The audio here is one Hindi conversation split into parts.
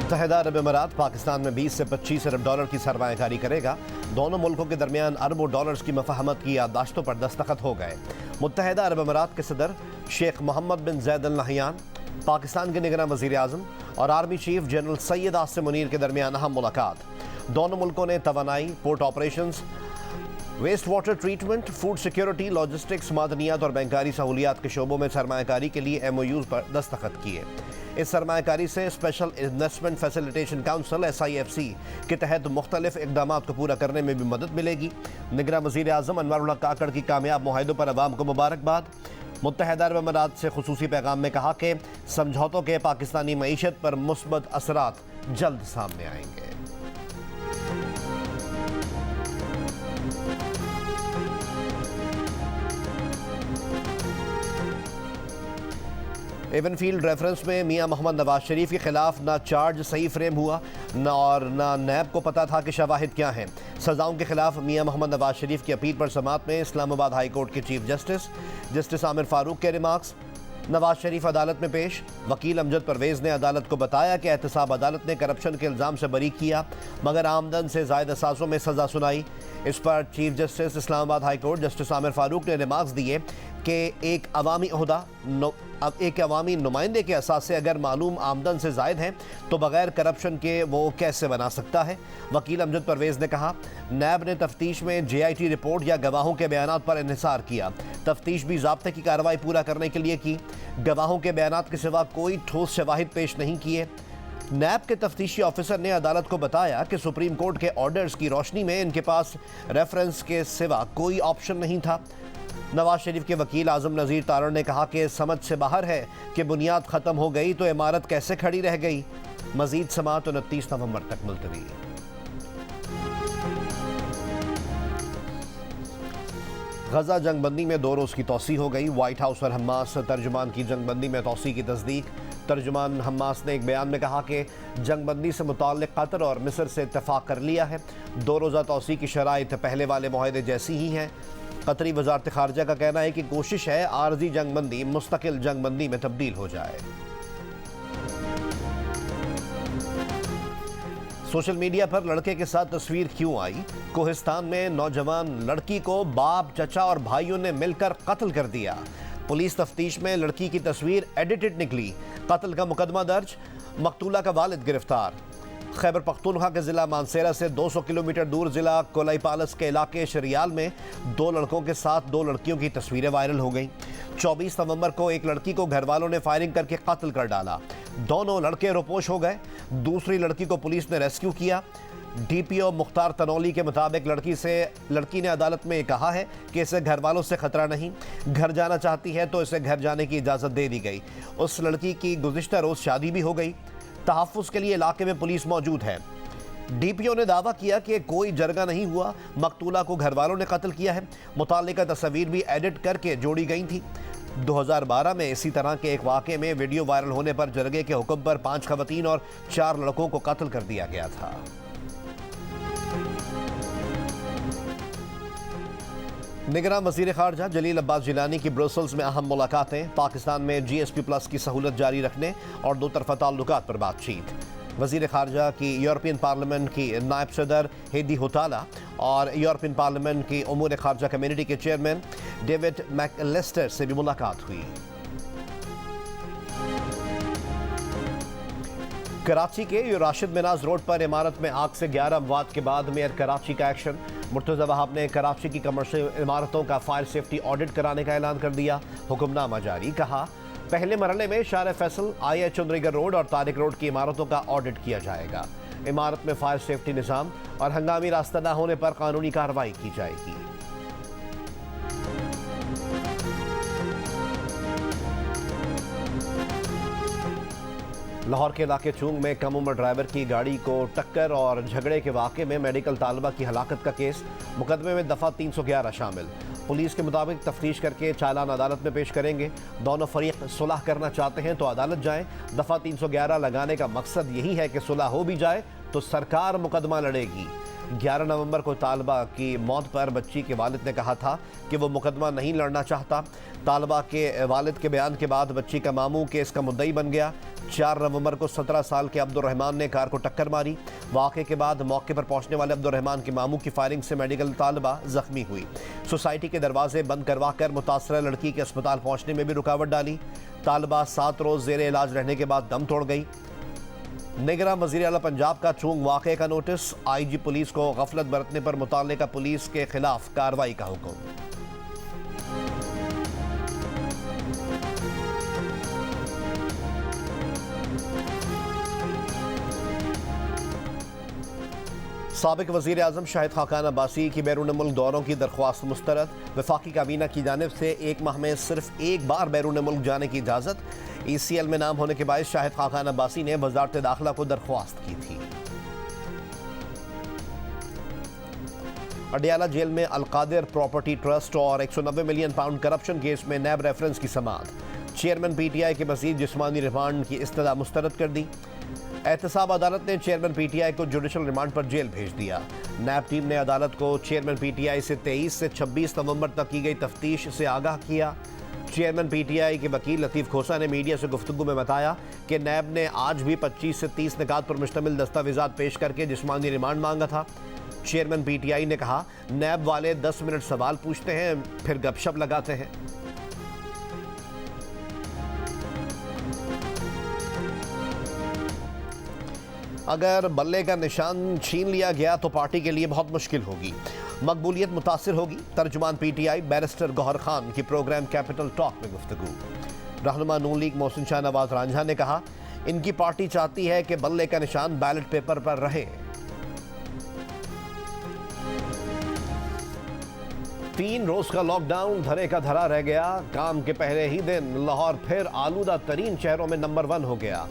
मुत्तहिदा अरब अमीरात पाकिस्तान में 20 से 25 अरब डॉलर की सरमायाकारी करेगा। दोनों मुल्कों के दरमियान अरबों डॉलर्स की मफाहमत की याददाश्तों पर दस्तखत हो गए। मुत्तहिदा अरब अमीरात के सदर Sheikh Mohammed bin Zayed Al Nahyan, Pakistan के निगरान वज़ीर आज़म और army chief general Syed Asim Munir के दरमियान अहम मुलाकात। दोनों मुल्कों ने तवानाई, port operations, waste water treatment, food security, logistics, मादनियात और बैंकारी सहूलियात के शोबों में सरमायाकारी के लिए MOUs पर दस्तखत किए। इस सरमायाकारी से special investment facilitation council SIFC के तहत मुख्तलिफ इकदाम को पूरा करने में भी मदद मिलेगी। निगरान वज़ीर आज़म अनवर उल काकड़ की कामयाब मुआहदों पर अवाम को मुबारकबाद। मुत्तहिदा अरब अमीरात से खुसूसी पैगाम में कहा कि समझौतों के पाकिस्तानी मईशत पर मुस्बत असरात जल्द सामने आएंगे। एवनफील्ड रेफरेंस में मियां मोहम्मद नवाज शरीफ के खिलाफ ना चार्ज सही फ्रेम हुआ और ना नैब को पता था कि शवाहिद क्या हैं। सजाओं के खिलाफ मियां मोहम्मद नवाज शरीफ की अपील पर समात में इस्लामाबाद हाई कोर्ट के चीफ जस्टिस आमिर फारूक के रिमार्क्स। नवाज शरीफ अदालत में पेश। वकील अमजद परवेज़ ने अदालत को बताया कि एहतसाब अदालत ने करप्शन के इल्ज़ाम से बरी किया मगर आमदन से ज़ायद साज़ों में सज़ा सुनाई। इस पर chief justice Islamabad high court justice Aamir Farooq ने रिमार्क्स दिए कि एक अवामी नुमाइंदे के असास से अगर मालूम आमदन से ज़ायद हैं तो बग़ैर करप्शन के वो कैसे बना सकता है। वकील अमजद परवेज़ ने कहा नैब ने तफ्तीश में JIT रिपोर्ट या गवाहों के बयानात पर इन्हिसार किया। तफ्तीश भी ज़ाब्ते की कार्रवाई पूरा करने के लिए की। गवाहों के बयानात के सिवा कोई ठोस शवाहिद पेश नहीं किए। नैब के तफ्तीशी ऑफिसर ने अदालत को बताया कि सुप्रीम कोर्ट के ऑर्डर्स की रोशनी में इनके पास रेफरेंस के सिवा कोई ऑप्शन नहीं था। नवाज शरीफ के वकील आज़म नज़ीर तारड़ ने कहा कि समझ से बाहर है कि बुनियाद ख़त्म हो गई तो इमारत कैसे खड़ी रह गई। मज़ीद समाअत 29 नवंबर तक मुलतवी। गजा जंगबंदी में 2 रोज़ की तोसी हो गई। वाइट हाउस और हमास तर्जुमान की जंगबंदी में तोसी की तस्दीक। तर्जुमान हमास ने एक बयान में कहा कि जंगबंदी से मुताल्लिक़ कतर और मिस्र से इत्तफ़ाक़ कर लिया है। 2 रोज़ा तोसी की शराइत पहले वाले मुआहदे जैसी ही हैं। कतरी वज़ारत ख़ारजा का कहना है कि कोशिश है आरज़ी जंगबंदी मुस्तकिल जंगबंदी में तब्दील हो जाए। सोशल मीडिया पर लड़के के साथ तस्वीर क्यों आई? कोहिस्तान में नौजवान लड़की को बाप, चचा और भाइयों ने मिलकर कत्ल कर दिया। पुलिस तफ्तीश में लड़की की तस्वीर एडिटेड निकली। कत्ल का मुकदमा दर्ज। मकतूला का वालिद गिरफ्तार। खैबर पख्तूनख्वा के ज़िला मानसेरा से 200 किलोमीटर दूर ज़िला कोलाईपालस के इलाके शरियाल में 2 लड़कों के साथ 2 लड़कियों की तस्वीरें वायरल हो गईं। 24 नवंबर को एक लड़की को घर वालों ने फायरिंग करके कत्ल कर डाला। दोनों लड़के रोपोश हो गए। दूसरी लड़की को पुलिस ने रेस्क्यू किया। DPO मुख्तार तनौली के मुताबिक लड़की ने अदालत में कहा है कि इसे घर वालों से खतरा नहीं, घर जाना चाहती है तो इसे घर जाने की इजाज़त दे दी गई। उस लड़की की गुज़िश्ता रोज़ शादी भी हो गई। तहफ़्फ़ुज़ के लिए इलाके में पुलिस मौजूद है। DPO ने दावा किया कि कोई जरगा नहीं हुआ, मकतूला को घर वालों ने कत्ल किया है। मुताल्लिका तस्वीर भी एडिट करके जोड़ी गई थी। 2012 में इसी तरह के एक वाक़े में वीडियो वायरल होने पर जरगे के हुक्म पर 5 ख़वातीन और 4 लड़कों को कत्ल कर दिया गया था। निगरान वज़ीर ख़ारजा जलील अब्बास जिलानी की ब्रसल्स में अहम मुलाकातें। पाकिस्तान में GSP+ की सहूलत जारी रखने और 2 तरफ़ा ताल्लुकात पर बातचीत। वज़ीर ख़ारजा की यूरोपियन पार्लियामेंट की नायब सदर हेदी होताला और यूरोपियन पार्लियामेंट की उमूर ख़ारजा कमेटी के चेयरमैन डेविड मैकलिस्टर से भी मुलाकात हुई। कराची के राशिद मिनाज रोड पर इमारत में आग से 11 अमवात के बाद मेयर कराची का एक्शन। मुर्तज़ा वहाब ने कराची की कमर्शियल इमारतों का फायर सेफ्टी ऑडिट कराने का ऐलान कर दिया। हुक्मनामा जारी। कहा पहले मरहले में शार फैसल, IA चुंदरीगर रोड और तारिक रोड की इमारतों का ऑडिट किया जाएगा। इमारत में फायर सेफ्टी निज़ाम और हंगामी रास्ता न होने पर कानूनी कार्रवाई की जाएगी। लाहौर के इलाके चूंग में कम उम्र ड्राइवर की गाड़ी को टक्कर और झगड़े के वाक़े में मेडिकल तालिबा की हलाकत का केस। मुकदमे में दफ़ा 311 शामिल। पुलिस के मुताबिक तफ्तीश करके चालान अदालत में पेश करेंगे। दोनों फरीक सुलह करना चाहते हैं तो अदालत जाएं। दफ़ा 311 लगाने का मकसद यही है कि सुलह हो भी जाए तो सरकार मुकदमा लड़ेगी। 11 नवंबर को तालिबा की मौत पर बच्ची के वालिद ने कहा था कि वो मुकदमा नहीं लड़ना चाहता। तालिबा के वालिद के बयान के बाद बच्ची का मामू केस का मुद्दई बन गया। 4 नवंबर को 17 साल के अब्दुर्रहमान ने कार को टक्कर मारी। वाक़े के बाद मौके पर पहुंचने वाले अब्दुर्रहमान के मामू की फायरिंग से मेडिकल तालिबा जख्मी हुई। सोसाइटी के दरवाजे बंद करवाकर मुतासरा लड़की के अस्पताल पहुंचने में भी रुकावट डाली। तालिबा 7 रोज़ जेर इलाज रहने के बाद दम तोड़ गई। निगरान वज़ीर आला पंजाब का चूंग वाक़े का नोटिस। IG पुलिस को गफलत बरतने पर मुतल्लिका पुलिस के खिलाफ कार्रवाई का हुक्म। साबिक वज़ीर आज़म शाहिद खाकान अब्बासी की बैरून मुल्क दौरों की दरख्वास्त मुस्तरद। वफाकी काबीना की जानिब से 1 माह में सिर्फ एक बार बैरून मुल्क जाने की इजाज़त। ECL में नाम होने के बायस शाहिद खाकान अब्बासी ने वज़ारत दाखिला को दरख्वास्त की थी। अडियाला जेल में अलकादिर प्रॉपर्टी ट्रस्ट और 190 मिलियन पाउंड करप्शन केस में नैब रेफरेंस की समाअत। चेयरमैन PTI के मज़ीद जिस्मानी रिमांड की इस्तदा मुस्तरद कर दी। एहतसाब अदालत ने चेयरमैन PTI को जुडिशल रिमांड पर जेल भेज दिया। नैब टीम ने अदालत को चेयरमैन PTI से 23 से 26 नवंबर तक की गई तफ्तीश से आगाह किया। चेयरमैन PTI के वकील लतीफ़ खोसा ने मीडिया से गुफ्तगू में बताया कि नैब ने आज भी 25 से 30 निकात पर मुश्तमिल दस्तावेजात पेश करके जिस्मानी रिमांड मांगा था। चेयरमैन PTI ने कहा, नैब वाले 10 मिनट सवाल पूछते हैं, फिर गपशप लगाते हैं। अगर बल्ले का निशान छीन लिया गया तो पार्टी के लिए बहुत मुश्किल होगी, मकबूलियत मुतासिर होगी। तर्जुमान PTI बैरिस्टर गौहर खान की प्रोग्राम कैपिटल टॉक में गुफ्तगू। रहनुमा नून लीग मोहसिन शाह नवाज रांझा ने कहा, इनकी पार्टी चाहती है कि बल्ले का निशान बैलेट पेपर पर रहे। 3 रोज का लॉकडाउन धरे का धरा रह गया। काम के पहले ही दिन लाहौर फिर आलूदा तरीन शहरों में नंबर 1 हो गया।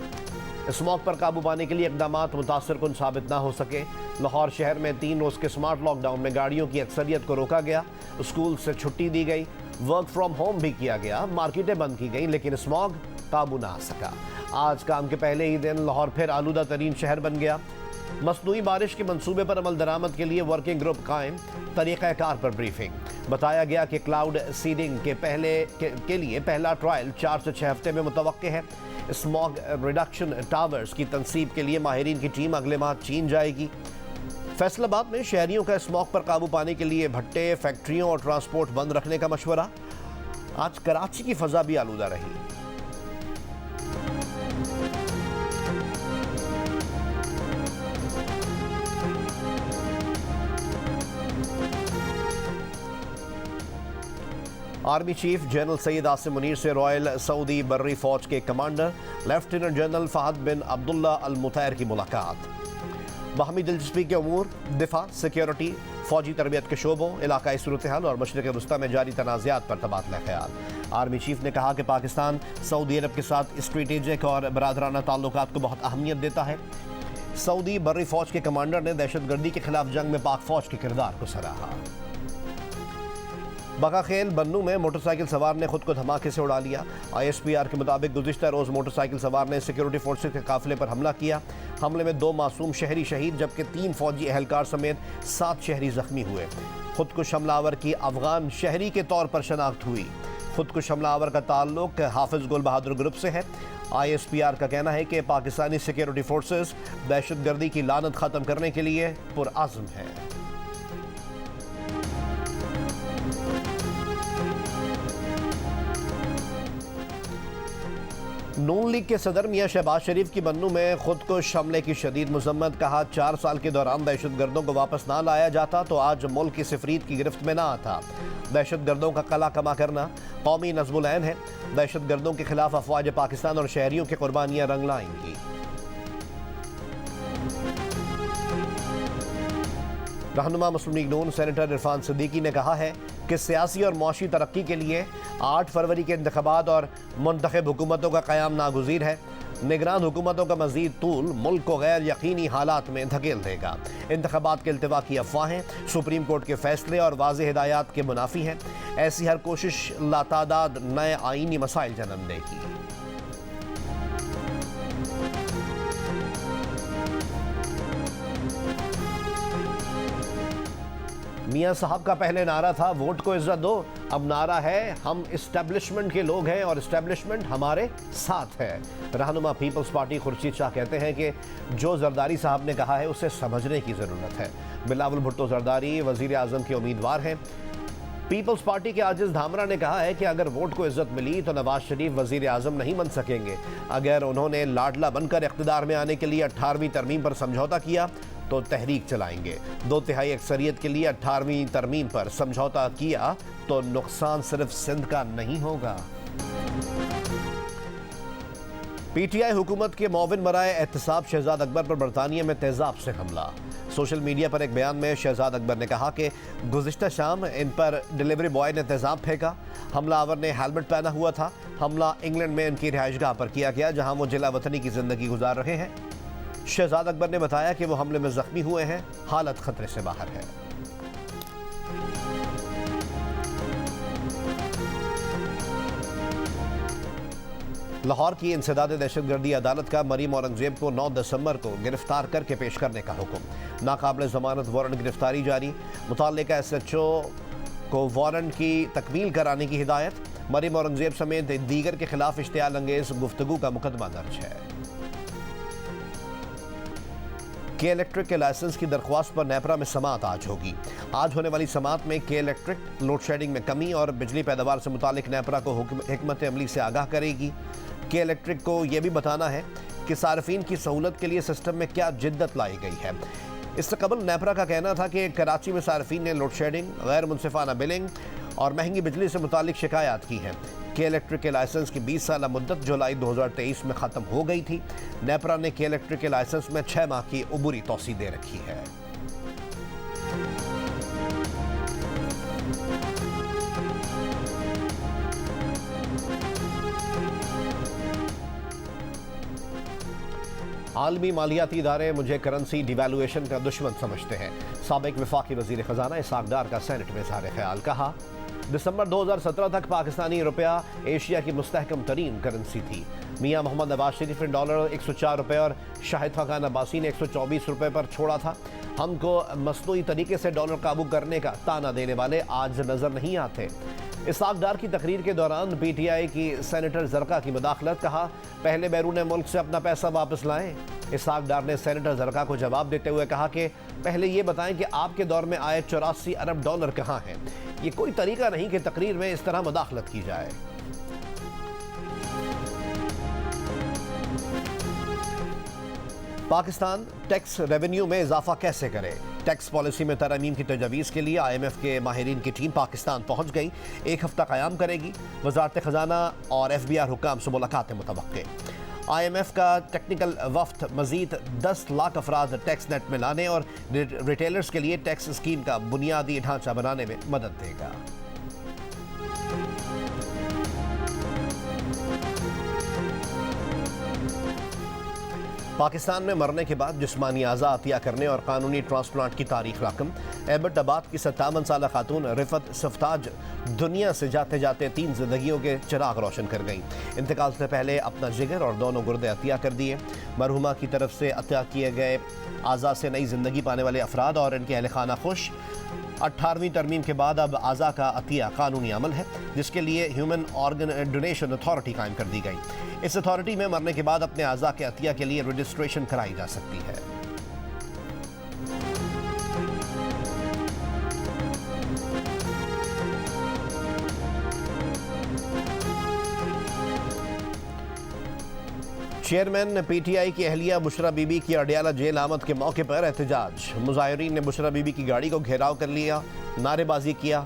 स्मॉग पर काबू पाने के लिए इकदामात मुतासर कुन साबित ना हो सके। लाहौर शहर में 3 रोज के स्मार्ट लॉकडाउन में गाड़ियों की अक्सरियत को रोका गया, स्कूल से छुट्टी दी गई, वर्क फ्रॉम होम भी किया गया, मार्केटें बंद की गई, लेकिन स्मॉग काबू ना आ सका। आज काम के पहले ही दिन लाहौर फिर आलूदा तरीन शहर बन गया। मसनूई बारिश के मंसूबे पर अमल दरामद के लिए वर्किंग ग्रुप कायम। तरीक़ाकार पर ब्रीफिंग। बताया गया कि क्लाउड सीडिंग के लिए पहला ट्रायल 4 से 6 हफ्ते में मुतवक्के है। स्मॉग रिडक्शन टावर्स की तनसीब के लिए माहिरीन की टीम अगले माह चीन जाएगी। फैसलाबाद में शहरियों का स्मॉग पर काबू पाने के लिए भट्टे, फैक्ट्रियों और ट्रांसपोर्ट बंद रखने का मशवरा। आज कराची की फजा भी आलूदा रही। Army chief general Syed Asim Munir से रॉयल सऊदी बर्री फौज के कमांडर लेफ्टिनेंट जनरल फहद बिन अब्दुल्ला अल मुतैर की मुलाकात। बाहमी दिलचस्पी के अमूर, दिफा, सिक्योरिटी, फौजी तरबियत के शोबों, इलाकाई सूरत हाल और मशरिक़ वस्ता में जारी तनाज़ात पर तबादला ख्याल। आर्मी चीफ ने कहा कि पाकिस्तान सऊदी अरब के साथ स्ट्रेटेजिक और बरादराना ताल्लुकात को बहुत अहमियत देता है। सऊदी बर्री फौज के कमांडर ने दहशतगर्दी के खिलाफ जंग में पाक फौज के किरदार को सराहा। बकाखेल बन्नू में मोटरसाइकिल सवार ने खुद को धमाके से उड़ा लिया। ISPR के मुताबिक गुज़िश्ता रोज़ मोटरसाइकिल सवार ने सिक्योरिटी फोर्सेस के काफिले पर हमला किया। हमले में 2 मासूम शहरी शहीद जबकि 3 फौजी एहलकार समेत 7 शहरी जख्मी हुए। खुदकुश हमलावर की अफगान शहरी के तौर पर शनाख्त हुई। खुदकुश हमलावर का ताल्लुक हाफिज गुल बहादुर ग्रुप से है। ISPR का कहना है कि पाकिस्तानी सिक्योरिटी फोर्सेस दहशतगर्दी की लानत ख़त्म करने के लिए पुरअज़्म है। नून लीग के सदर मियां शहबाज शरीफ की बन्नू में खुदकुश हमले की शदीद मजम्मत। कहा, 4 साल के दौरान दहशतगर्दों को वापस ना लाया जाता तो आज मुल्क की सिफरीत की गिरफ्त में ना आता। दहशतगर्दों का कला कमा करना कौमी नज़्मुल ऐन है। दहशतगर्दों के खिलाफ अफवाज पाकिस्तान और शहरियों की कुर्बानियां रंग लाएंगी। रहनुमा मुस्लिम लीग नून सेनेटर इरफान सिद्दीकी ने कहा है कि सियासी और मुआशी तरक्की के लिए 8 फरवरी के इंतखाबात और मुंतखब हुकूमतों का क़याम नागुज़ीर है। निगरान हुकूमतों का मज़ीद तूल मुल्क को गैर यकीनी हालात में धकेल देगा। इंतखाबात के इल्तिवा की अफवाहें सुप्रीम कोर्ट के फैसले और वाज़ेह हिदायत के मुनाफी हैं। ऐसी हर कोशिश लातादाद नए आईनी मसाइल जन्म देगी। मियां साहब का पहले नारा था वोट को इज्जत दो, अब नारा है हम इस्टेब्लिशमेंट के लोग हैं और इस्टेब्लिशमेंट हमारे साथ है। रहनुमा पीपल्स पार्टी खुर्शीद शाह कहते हैं कि जो जरदारी साहब ने कहा है उसे समझने की ज़रूरत है। बिलावल भुट्टो जरदारी वज़ीर आज़म के उम्मीदवार हैं। पीपल्स पार्टी के आजिज धामरा ने कहा है कि अगर वोट को इज्जत मिली तो नवाज शरीफ वज़ीर आज़म नहीं बन सकेंगे। अगर उन्होंने लाडला बनकर इक़्तिदार में आने के लिए 18वीं तरमीम पर समझौता किया तो तहरीक चलाएंगे। 2/3 अक्सरियत के लिए 18वीं तरमीम पर समझौता किया तो नुकसान सिर्फ सिंध का नहीं होगा। पीटीआई हुकूमत के मुआविन बराए एहतसाब शहजाद अकबर पर बरतानिया में तेजाब से हमला। सोशल मीडिया पर एक बयान में शहजाद अकबर ने कहा कि गुज़िश्ता शाम इन पर डिलीवरी बॉय ने तेजाब फेंका। हमलावर ने हेलमेट पहना हुआ था। हमला इंग्लैंड में इनकी रिहाइशगाह पर किया गया जहां वो जिला वतनी की जिंदगी गुजार रहे हैं। शहजाद अकबर ने बताया कि वो हमले में जख्मी हुए हैं, हालत खतरे से बाहर है। लाहौर की इंसदाद दहशतगर्दी अदालत का मरीम औरंगजेब को 9 दिसंबर को गिरफ्तार करके पेश करने का हुक्म। नाकाबिल जमानत वारंट गिरफ्तारी जारी। मुताल्लिका SHO को वारंट की तकमील कराने की हिदायत। मरीम औरंगजेब समेत दीगर के खिलाफ इश्तियाल अंगेज गुफ्तगू का मुकदमा दर्ज है। के इलेक्ट्रिक के लाइसेंस की दरख्वास्त पर नेपरा में समाअत आज होगी। आज होने वाली समाअत में के इलेक्ट्रिक लोड शेडिंग में कमी और बिजली पैदावार से मुतालिक नेपरा को हिकमत अमली से आगाह करेगी। के इलेक्ट्रिक को यह भी बताना है कि सार्फिन की सहूलत के लिए सिस्टम में क्या जिद्दत लाई गई है। इससे कबल नेपरा का कहना था कि कराची में सार्फिन ने लोड शेडिंग, गैर मुनसिफाना बिलिंग और महंगी बिजली से मुतालिक शिकायत की हैं। के इलेक्ट्रिक के लाइसेंस की 20 साल मुद्दत जुलाई 2023 में ख़त्म हो गई थी। नेपरा ने के इलेक्ट्रिक के लाइसेंस में 6 माह की उबूरी तौसी दे रखी है। आलमी मालियाती इदारे मुझे करेंसी डिवैल्यूएशन का दुश्मन समझते हैं। साबिक वफाकी वज़ीर ख़जाना इसाक डार का सेनेट में इज़हार ख्याल। कहा दिसंबर 2017 तक पाकिस्तानी रुपया एशिया की मुस्तहकम तरीन करेंसी थी। मियां मोहम्मद नवाज शरीफ ने डॉलर 104 रुपये और शाहिद खान अब्बासी ने 124 रुपये पर छोड़ा था। हमको मसनूई तरीके से डॉलर काबू करने का ताना देने वाले आज नजर नहीं आते। इसाक डार की तकरीर के दौरान पीटीआई की सेनेटर जरका की मुदाखलत। कहा पहले बैरून मुल्क से अपना पैसा वापस लाएं। इसाक डार ने सेनेटर जरका को जवाब देते हुए कहा कि पहले ये बताएं कि आपके दौर में आए 84 अरब डॉलर कहाँ हैं। ये कोई तरीका नहीं कि तकरीर में इस तरह मुदाखलत की जाए। पाकिस्तान टैक्स रेवेन्यू में इजाफा कैसे करे। टैक्स पॉलिसी में तरमीम की तजवीज़ के लिए IMF के माहिरीन की टीम पाकिस्तान पहुंच गई। 1 हफ्ता क़याम करेगी। वज़ारत ख़जाना और FBR हुक्काम से मुलाकातें मुतवक्के। IMF का टेक्निकल वफ्द मज़ीद 10 लाख अफराद टैक्स नेट में लाने और रिटेलर्स के लिए टैक्स स्कीम का बुनियादी ढांचा बनाने में मदद देगा। पाकिस्तान में मरने के बाद जिस्मानी आज़ा अतिया करने और कानूनी ट्रांसप्लांट की तारीख रकम। एबटाबाद की 57 साल खातून रिफत सफ्ताज दुनिया से जाते जाते 3 जिंदगियों के चिराग रोशन कर गई। इंतकाल से पहले अपना जिगर और दोनों गुर्दे अतिया कर दिए। मरहुमा की तरफ से अतिया किए गए आज़ा से नई जिंदगी पाने वाले अफराद और इनके अहल खाना खुश। 18वीं तरमीम के बाद अब आज़ा का अतिया कानूनी अमल है, जिसके लिए ह्यूमन ऑर्गन डोनेशन अथॉरिटी कायम कर दी गई। इस अथॉरिटी में मरने के बाद अपने आज़ा के अतिया के लिए रजिस्ट्रेशन कराई जा सकती है। चेयरमैन PTI की अहलिया बुशरा बीबी की अडियाला जेल आमद के मौके पर एहतजाज। मुजाहिरीन ने बुशरा बीबी की गाड़ी को घेराव कर लिया, नारेबाजी किया।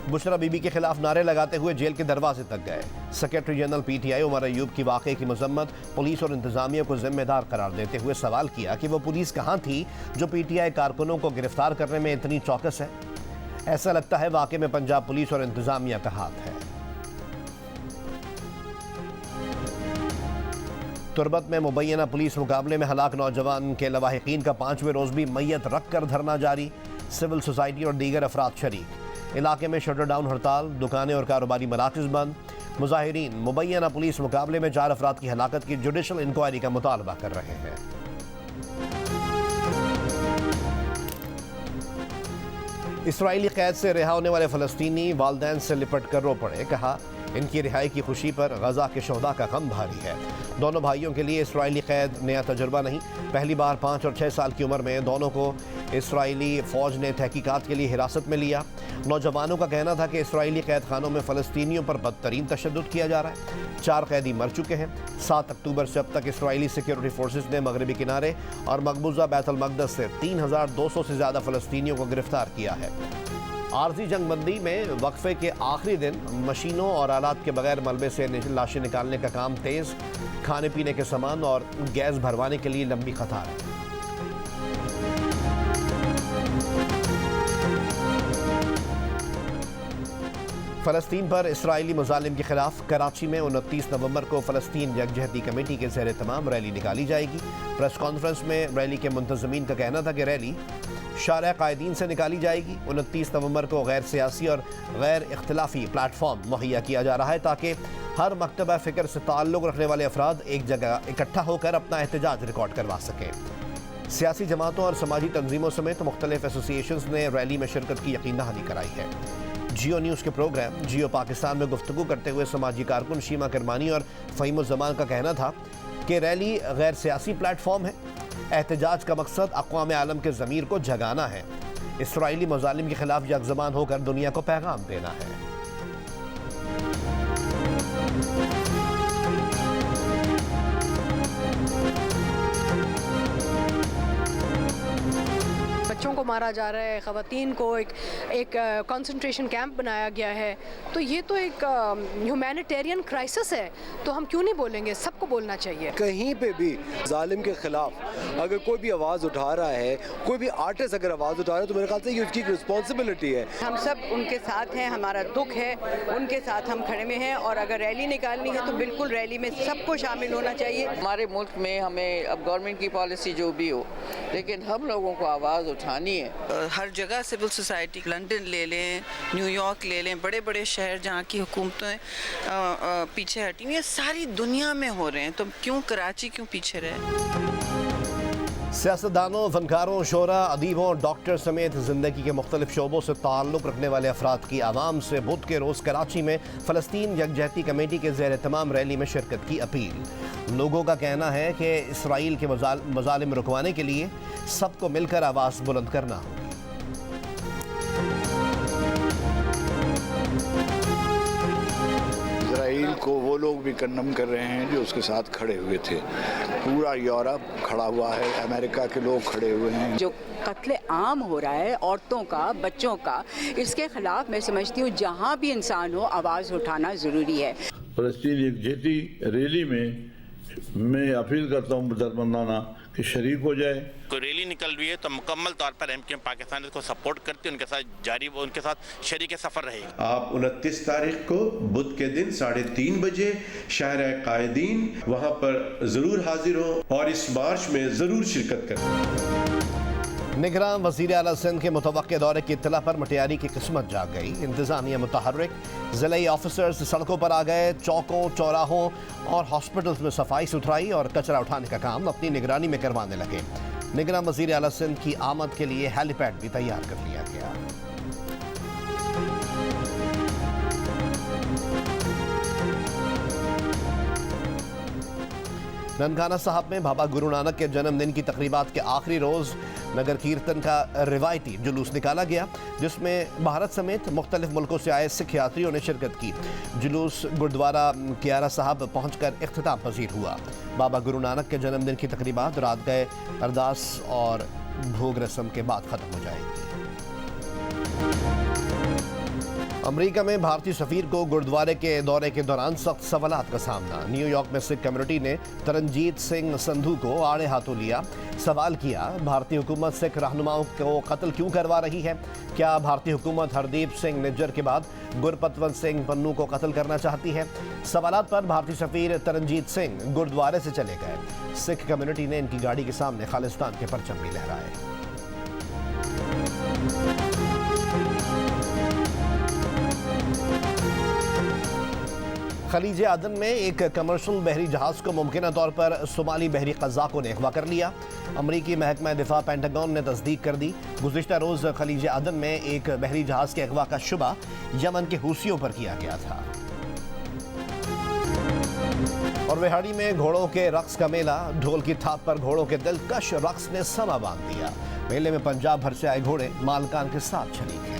बुशरा बीबी के खिलाफ नारे लगाते हुए जेल के दरवाजे तक गए। Secretary general PTI Umar Ayub की वाक़े की मजम्मत। पुलिस और इंतजामिया को जिम्मेदार करार देते हुए सवाल किया कि वो पुलिस कहाँ थी जो PTI कारकुनों को गिरफ्तार करने में इतनी चौकस है। ऐसा लगता है वाक़े में पंजाब पुलिस और इंतजामिया का हाथ है। तुरबत में मुबैना पुलिस मुकाबले में हलाक नौजवान के लवाहिकीन का 5वें रोज़ भी मैयत रख कर धरना जारी। सिविल सोसाइटी और दीगर अफराद शरीक। इलाके में शटर डाउन हड़ताल, दुकानें और कारोबारी मराकज़ बंद। मुजाहिरीन मुबैना पुलिस मुकाबले में 4 अफराद की हलाकत की जुडिशल इंक्वायरी का मुतालबा कर रहे हैं। इसराइली कैद से रिहा होने वाले फ़लस्तीनी वालदैन से लिपट कर रो पड़े। कहा, इनकी रिहाई की खुशी पर गजा के शोहदा का गम भारी है। दोनों भाइयों के लिए इसराइली कैद नया तजुर्बा नहीं। पहली बार 5 और 6 साल की उम्र में दोनों को इसराइली फ़ौज ने तहकीकात के लिए हिरासत में लिया। नौजवानों का कहना था कि इसराइली कैद खानों में फ़लस्तीनियों पर बदतरीन तशद्दुद किया जा रहा है। 4 कैदी मर चुके हैं। 7 अक्टूबर से अब तक इसराइली सिक्योरिटी फोर्सेस ने मगरबी किनारे और मकबूजा बैतुल मक़दस से 3200 से ज़्यादा फ़लस्तीनियों को गिरफ्तार किया है। आर्जी जंगबंदी में वक्फे के आखिरी दिन मशीनों और आलात के बगैर मलबे से लाशें निकालने का काम तेज़। खाने पीने के सामान और गैस भरवाने के लिए लंबी कतार है। फ़लस्तीन पर इसराइली मुजालिम के खिलाफ कराची में 29 नवंबर को फ़लस्तीन यकजहती कमेटी के ज़ेर तमाम रैली निकाली जाएगी। प्रेस कॉन्फ्रेंस में रैली के मुंतज़मीन का कहना था कि रैली शारा कायदीन से निकाली जाएगी। 29 नवंबर को गैर सियासी और गैर इख्तिलाफी प्लेटफॉर्म मुहैया किया जा रहा है ताकि हर मकतबा फ़िक्र से ताल्लुक़ रखने वाले अफराद एक जगह इकट्ठा होकर अपना एहतजाज रिकॉर्ड करवा सकें। सियासी जमातों और समाजी तंजीमों समेत मुख्तलिफ एसोसिएशंस ने रैली में शिरकत की यकीन दहानी कराई है। जियो न्यूज़ के प्रोग्राम जियो पाकिस्तान में गुफ्तगू करते हुए समाजी कारकुन शीमा करमानी और फ़हीमुज़्ज़मान का कहना था कि रैली गैर सियासी प्लेटफॉर्म है। एहतजाज का मकसद अक़वाम आलम के ज़मीर को जगाना है। इसराइली मुज़ालिम के खिलाफ यकज़बान होकर दुनिया को पैगाम देना है। बच्चों को मारा जा रहा है, ख़वातीन को एक कंसंट्रेशन कैंप बनाया गया है। तो ये तो एक ह्यूमैनिटेरियन क्राइसिस है। तो हम क्यों नहीं बोलेंगे? सबको बोलना चाहिए। कहीं पे भी जालिम के खिलाफ अगर कोई भी आवाज़ उठा रहा है, कोई भी आर्टिस्ट अगर आवाज़ उठा रहा है, तो मेरे ख्याल से ये उसकी रिस्पॉन्सिबिलिटी है। हम सब उनके साथ हैं, हमारा दुख है, उनके साथ हम खड़े में हैं। और अगर रैली निकालनी है तो बिल्कुल रैली में सबको शामिल होना चाहिए। हमारे मुल्क में हमें अब गवर्नमेंट की पॉलिसी जो भी हो, लेकिन हम लोगों को आवाज़ उठानी है। हर जगह सिविल सोसाइटी, लंदन ले लें, न्यूयॉर्क ले लें, बड़े बड़े शहर जहाँ की हुकूमतें पीछे हटी हुई हैं, सारी दुनिया में हो रहे हैं। तो क्यों कराची क्यों पीछे रहे? सियासतदानों, फनकारों, शोरा, अदीबों, डॉक्टर समेत ज़िंदगी के मुख्तलिफ शोबों से ताल्लुक़ रखने वाले अफराद की आवाम से बुध के रोज़ कराची में फ़लस्तीन यकजहती कमेटी के ज़ेर तमाम रैली में शिरकत की अपील। लोगों का कहना है कि इसराइल के मज़ालिम रुकवाने के लिए सबको मिलकर आवाज़ बुलंद करना होगी। इसराइल को वो लोग भी कंडम कर रहे हैं जो उसके साथ खड़े हुए थे। पूरा यूरोप खड़ा हुआ है, अमेरिका के लोग खड़े हुए हैं। जो कत्ले आम हो रहा है औरतों का, बच्चों का, इसके खिलाफ मैं समझती हूँ जहाँ भी इंसान हो आवाज़ उठाना ज़रूरी है। फ़लस्तीन यकजहती रैली में मैं अपील करता हूँ दरबंदाना कि शरीक हो जाए। कोई रैली निकल रही है तो मुकम्मल तौर पर एमक्यूएम पाकिस्तान इसको सपोर्ट करते हैं, उनके साथ जारी, उनके साथ शरीक सफ़र रहेगा। आप 29 तारीख को बुध के दिन 3:30 बजे शाहरा कायदीन वहाँ पर ज़रूर हाजिर हो और इस मार्च में ज़रूर शिरकत करें। निगरान वज़ीर आला सिंध के मुतवक्के दौरे की इत्तला पर मटियारी की किस्मत जाग गई। इंतज़ामिया मुतहर्रिक, ज़िले ऑफिसर्स सड़कों पर आ गए। चौकों, चौराहों और हॉस्पिटल्स में सफाई सुथराई और कचरा उठाने का काम अपनी निगरानी में करवाने लगे। निगरान वज़ीर आला सिंध की आमद के लिए हेलीपैड भी तैयार कर लिया गया। ननकाना साहब में बाबा गुरु नानक के जन्मदिन की तकरीबात के आखिरी रोज़ नगर कीर्तन का रिवायती जुलूस निकाला गया, जिसमें भारत समेत मुख्तलिफ मुल्कों से आए सिख यात्रियों ने शिरकत की। जुलूस गुरुद्वारा कियारा साहब पहुंचकर इख्तिताम पजीर हुआ। बाबा गुरु नानक के जन्मदिन की तकरीबात रात गए अरदास और भोग रस्म के बाद ख़त्म हो जाएगी। अमेरिका में भारतीय सफ़ीर को गुरुद्वारे के दौरे के दौरान सख्त सवालात का सामना। न्यूयॉर्क में सिख कम्युनिटी ने तरनजीत सिंह संधू को आड़े हाथों लिया। सवाल किया, भारतीय हुकूमत सिख रहनुमाओं को कत्ल क्यों करवा रही है? क्या भारतीय हुकूमत हरदीप सिंह निज्जर के बाद गुरपतवंत सिंह पन्नू को कत्ल करना चाहती है? सवालात पर भारतीय सफ़ीर तरनजीत सिंह गुरुद्वारे से चले गए। सिख कम्युनिटी ने इनकी गाड़ी के सामने खालिस्तान के परचम भी लहराए। खलीज अदन में एक कमर्शियल बहरी जहाज को मुमकिन तौर पर सोमाली बहरी कज़ाकों ने अगवा कर लिया। अमरीकी महकमा दिफा पेंटागन ने तस्दीक कर दी। गुज़िश्ता रोज़ खलीज अदन में एक बहरी जहाज के अगवा का शुबा यमन के हूसियों पर किया गया था। और वेहाड़ी में घोड़ों के रक्स का मेला, ढोल की थाप पर घोड़ों के दिलकश रक्स ने समा बांध दिया। मेले में पंजाब भर से आए घोड़े मालकान के साथ शरीक हैं।